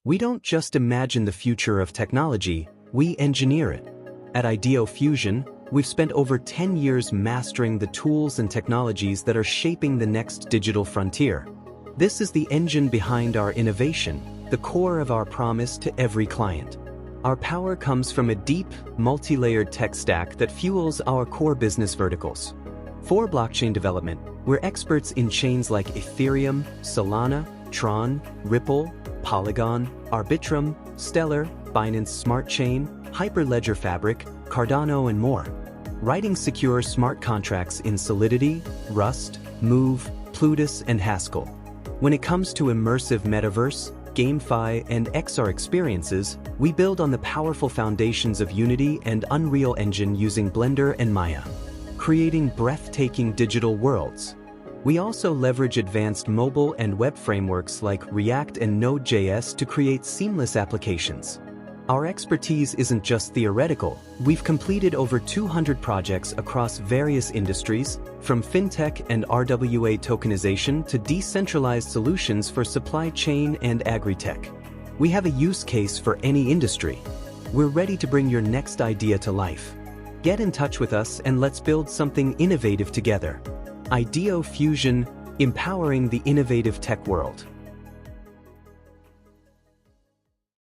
We don't just imagine the future of technology, we engineer it. At Ideofuzion, we've spent over 10 years mastering the tools and technologies that are shaping the next digital frontier. This is the engine behind our innovation, the core of our promise to every client. Our power comes from a deep, multi-layered tech stack that fuels our core business verticals. For blockchain development, we're experts in chains like Ethereum, Solana, Tron, Ripple, Polygon, Arbitrum, Stellar, Binance Smart Chain, Hyperledger Fabric, Cardano, and more. Writing secure smart contracts in Solidity, Rust, Move, Plutus, and Haskell. When it comes to immersive metaverse, GameFi, and XR experiences, we build on the powerful foundations of Unity and Unreal Engine using Blender and Maya, creating breathtaking digital worlds. We also leverage advanced mobile and web frameworks like React and Node.js to create seamless applications. Our expertise isn't just theoretical. We've completed over 200 projects across various industries, from fintech and RWA tokenization to decentralized solutions for supply chain and agri-tech. We have a use case for any industry. We're ready to bring your next idea to life. Get in touch with us and let's build something innovative together. Ideofuzion, empowering the innovative tech world.